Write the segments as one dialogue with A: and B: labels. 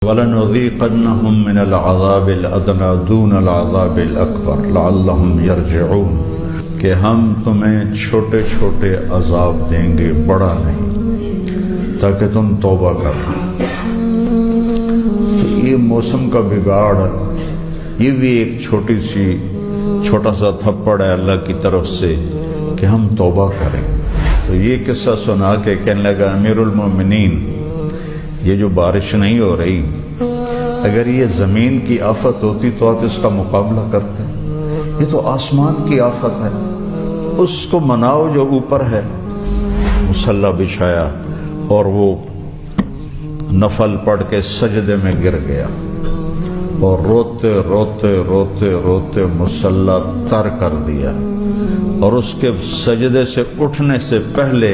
A: وَلَنُذِيقَنَّهُم مِّنَ الْعَذَابِ الْأَدْنَىٰ دُونَ الْعَذَابِ الْأَكْبَرِ لَعَلَّهُمْ يَرْجِعُونَ کہ ہم تمہیں چھوٹے چھوٹے عذاب دیں گے، بڑا نہیں، تاکہ تم توبہ کرو۔ تو یہ موسم کا بگاڑ، یہ بھی ایک چھوٹا سا تھپڑ ہے اللہ کی طرف سے کہ ہم توبہ کریں۔ تو یہ قصہ سنا کے کہنے لگا امیر المومنین، یہ جو بارش نہیں ہو رہی، اگر یہ زمین کی آفت ہوتی تو آپ اس کا مقابلہ کرتے، یہ تو آسمان کی آفت ہے، اس کو مناؤ جو اوپر ہے۔ مصلی بچھایا اور وہ نفل پڑھ کے سجدے میں گر گیا اور روتے روتے روتے روتے مصلی تر کر دیا، اور اس کے سجدے سے اٹھنے سے پہلے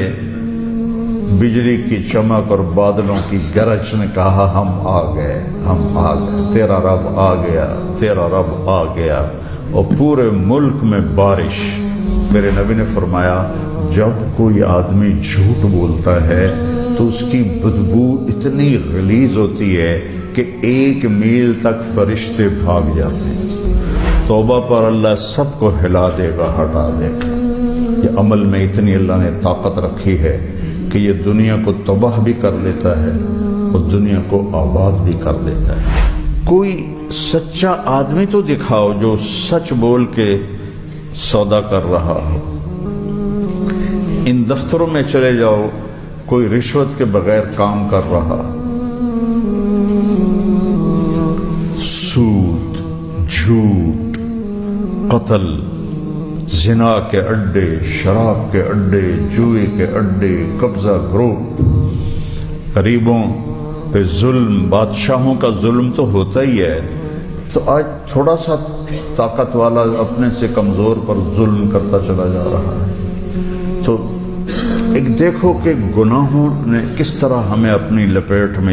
A: بجلی کی چمک اور بادلوں کی گرج نے کہا ہم آ گئے، ہم آ گئے، تیرا رب آ گیا، تیرا رب آ گیا۔ اور پورے ملک میں بارش۔ میرے نبی نے فرمایا جب کوئی آدمی جھوٹ بولتا ہے تو اس کی بدبو اتنی غلیظ ہوتی ہے کہ 1 میل تک فرشتے بھاگ جاتے ہیں۔ توبہ پر اللہ سب کو ہلا دے گا، ہٹا دے گا۔ یہ عمل میں اتنی اللہ نے طاقت رکھی ہے کہ یہ دنیا کو تباہ بھی کر لیتا ہے اور دنیا کو آباد بھی کر لیتا ہے۔ کوئی سچا آدمی تو دکھاؤ جو سچ بول کے سودا کر رہا ہو۔ ان دفتروں میں چلے جاؤ، کوئی رشوت کے بغیر کام کر رہا، سود، جھوٹ، قتل، زنا کے اڈے، شراب کے اڈے، جوئے کے اڈے، قبضہ گروپ، غریبوں پہ ظلم، بادشاہوں کا ظلم تو ہوتا ہی ہے۔ تو آج تھوڑا سا طاقت والا اپنے سے کمزور پر ظلم کرتا چلا جا رہا ہے۔ تو ایک دیکھو کہ گناہوں نے کس طرح ہمیں اپنی لپیٹ میں